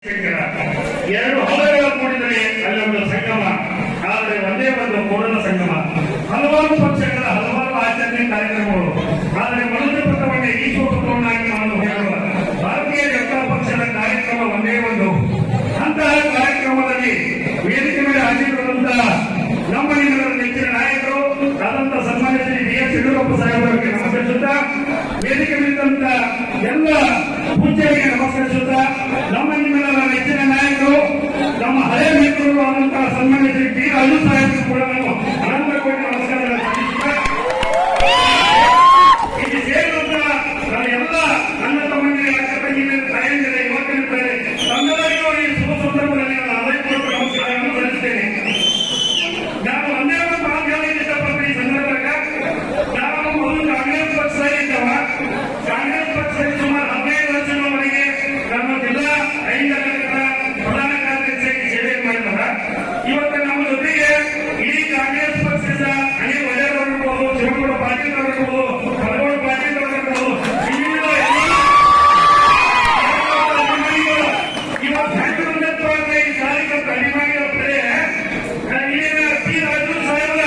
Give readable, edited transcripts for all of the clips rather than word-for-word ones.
ಎರಡು ಹಲಗಳ ಕೂಡಿದರೆ ಅಲ್ಲಿ ಒಂದು ಸಂಗಮ, ಆದರೆ ಒಂದೇ ಒಂದು ಕೋರಣ ಸಂಗಮ. ಹಲವಾರು ಪಕ್ಷಗಳ ಹಲವಾರು ಆಚರಣೆ ಕಾರ್ಯಕ್ರಮಗಳು, ಆದರೆ ಮನುಷ್ಯ ಪಥವನ್ನೇ ಈಶ್ವರಪಥವನ್ನಾಗಿ ಮಾಡಲು ಹೇಳುವ ಭಾರತೀಯ ಜನತಾ ಪಕ್ಷದ ಕಾರ್ಯಕ್ರಮ ಒಂದೇ ಒಂದು. ಅಂತಹ ಕಾರ್ಯಕ್ರಮದಲ್ಲಿ ವೇದಿಕೆ ಮೇಲೆ ಹಾಜರಿರುವಂತಹ ನಮ್ಮ ನಿಮ್ಮೆಲ್ಲರ ನೆಚ್ಚಿನ ನಾಯಕರು ಆದಂತ ಸನ್ಮಾನ್ಯ ಶ್ರೀ ಬಿ ಎಸ್ ಯಡಿಯೂರಪ್ಪ ಸಾಹೇಬರಿಗೆ ನಮಸ್ಕರಿಸುತ್ತಾ, ವೇದಿಕೆ ಮೇಲಿದ್ದಂತ ಎಲ್ಲ ಪೂಜ್ಯರಿಗೆ ನಮಸ್ಕರಿಸುತ್ತಾ, ನಮ್ಮ ನಿಮ್ಮೆಲ್ಲರ ನೆಚ್ಚಿನ ನಾಯಕರು ನಮ್ಮ ಹಳೆ ಮಿತ್ರರು ಆದಂತಹ ಸನ್ಮಾನ್ಯ ಶ್ರೀ ಟಿ ರಾಜು ಸಾಹೇಬರು ಕೂಡ ನಾವು ಅನಂತ ಕೋಟಿ ನಮಸ್ಕಾರಗಳನ್ನು ಸಲ್ಲಿಸುತ್ತಾ, ಇಲ್ಲಿ ಸೇರಿದಂತಹ ನನ್ನ ಎಲ್ಲ ನನ್ನ ತಮ್ಮಂದಿರ ಅಕ್ಕ ತಂಗಿಯ ತಾಯಂದಿರ ಯುವಕರಿದ್ದಾರೆ, ತಮ್ಮೆಲ್ಲರಿಗೂ ಈ ಶುಭ ಸಂದರ್ಭದಲ್ಲಿ ನಾನು ಹೃದಯಪೂರ್ವಕ ನಮಸ್ಕಾರವನ್ನು ಸಲ್ಲಿಸುತ್ತೇನೆ. ನಾನು ಒಂದೇ ಒಂದು ಮಾತು ಹೇಳಲಿಕ್ಕೆ ಇಷ್ಟಪಡ್ತೀನಿ. ಈ ಸಂದರ್ಭದಾಗ ನಾವು ಮೊದಲು ಕಾಂಗ್ರೆಸ್ ಪಕ್ಷದಲ್ಲಿ ಇದ್ದವ, ಕಾಂಗ್ರೆಸ್ ಪಕ್ಷದಲ್ಲಿ ಸುಮಾರು 15 ವರ್ಷಗಳವರೆಗೆ ನಮ್ಮ ಜಿಲ್ಲಾ 5 ಘಟಕದ ಪ್ರಧಾನ ಕಾರ್ಯದರ್ಶಿಯಾಗಿ ಸೇವೆ ಮಾಡಿದವ. ಇವತ್ತು ನಮ್ಮ ಜೊತೆಗೆ ಇಡೀ ಕಾಂಗ್ರೆಸ್ ಪಕ್ಷದ ಅನಿಲ್ ವಡೇರ್ ಅವರಿರ್ಬೋದು, ಶಿವಗೌಡ ಪಾಟೀಲ್ ಅವರಿರ್ಬೋದು, ಕರಗೋಡ ಪಾಟೀಲ್ ಅವರಿರ್ಬೋದು, ಇವತ್ತು ಸಂಘಟನೆತ್ವವಾಗಿ ಈ ಕಾರ್ಯಕ್ರಮದ ಅಭಿಮಾನಿಗಳೇ ಇಲ್ಲಿನ ಟಿ ರಾಜು ಸಾಹೇಬರ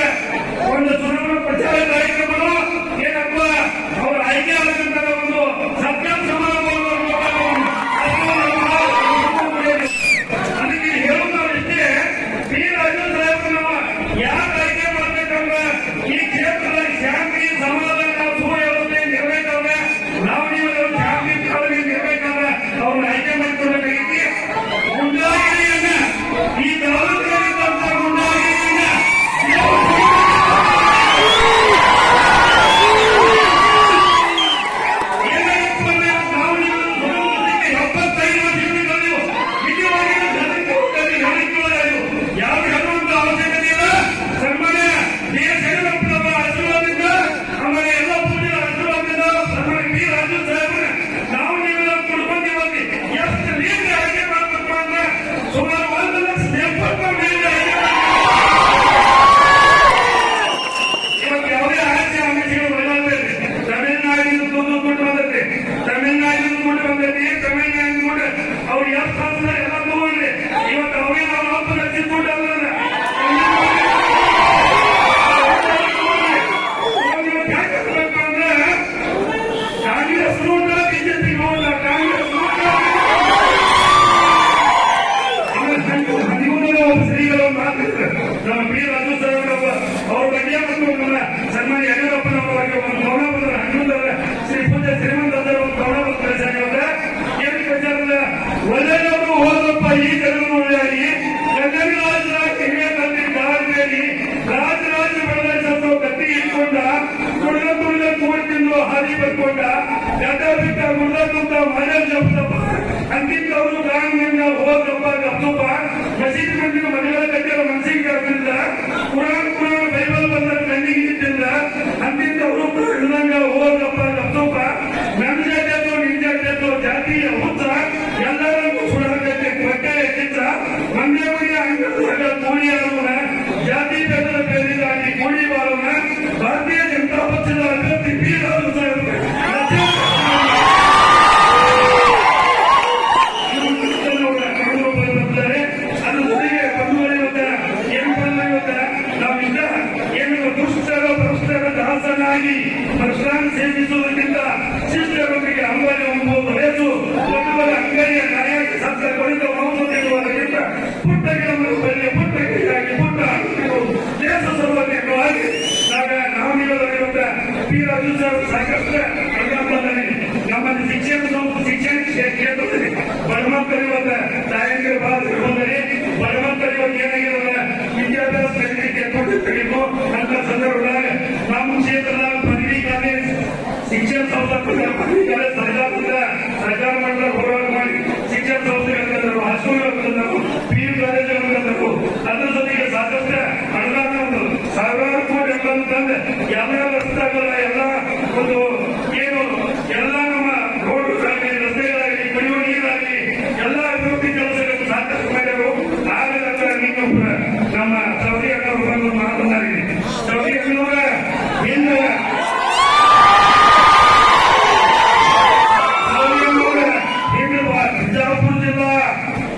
ಒಂದು ಚುನಾವಣಾ ಪ್ರಚಾರ ಕಾರ್ಯಕ್ರಮಗಳು ಏನಪ್ಪ ಅವರು ಆಯ್ಕೆ ಆಗಂತ ಒಂದು ಸತ್ಯ ಸಮಾರಂಭವನ್ನು ಅದಕ್ಕೆ ಹೇಳುವುದಷ್ಟೇ, ಟಿ ರಾಜು ಸಾಹೇಬರು ನಾವು ಯಾಕೆ ಆಯ್ಕೆ ಮಾಡ್ಬೇಕಂದ್ರೆ ಈ ಕ್ಷೇತ್ರದ ಶಾಂತಿ ಸಮಾಧಾನ ಸುವ್ಯವಸ್ಥೆ ನಿರ್ಬೇಕಾದ್ರೆ ನಾವು ನೀವು ಶಾಂತಿ ಕಾಳಜಿ ನಿರ್ಬೇಕಾದ್ರೆ ಅವ್ರನ್ನ ಆಯ್ಕೆ ಮಾಡಿಕೊಳ್ಬೇಕಾಗಿ ಗುಂಡಾಗಿರಿಯನ್ನ ಈ ತಾಲೂಕಿನಲ್ಲಿದ್ದಂತ ಗುಂಡಾಗಿರಿಯನ್ನ 20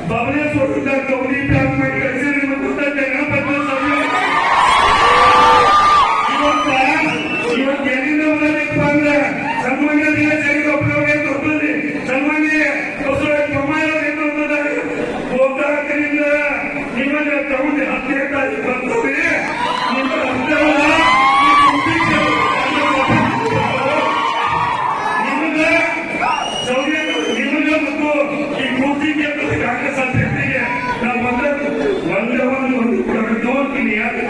ಬಬಲೇಶ್ವರದಿಂದ ಗೌರಿ ಪ್ಲಾನ್ ಮಾಡಿ ಕಳಿಸಿ ನಿಮಗೆ ಗೊತ್ತೈತೆ ಗಣಪತಿ ಇವತ್ತು ಎಲ್ಲಿಂದ ಬರಬೇಕಪ್ಪ ಅಂದ್ರೆ ಸನ್ಮಾನ್ಯ ದಿನಾಚರಣೆಗೆ ಒಬ್ಬರವ್ರಿಗೆ ಗೊತ್ತದೆ ಸನ್ಮಾನ್ಯ ಬಸವರಾಜ ಬೊಮ್ಮಾಯಿಯವ್ರಿಗೆ ಗೊತ್ತಿದ್ದಾರೆ ಗೋಕಾಕರಿಂದ ನಿಮಗೆ ತಗೊಂಡು 15 ತಾರೀಕು ಬರ್ತದೆ ನಿಮಗೆ ಮತ್ತು ಈ ಮೂರ್ತಿಗೆ ಕಾಂಗ್ರೆಸ್ ಅಭ್ಯರ್ಥಿಗೆ ನಾವು ಒಂದೇ ಒಂದು ಕೊಡಬೇಕು ಯಾಕೆ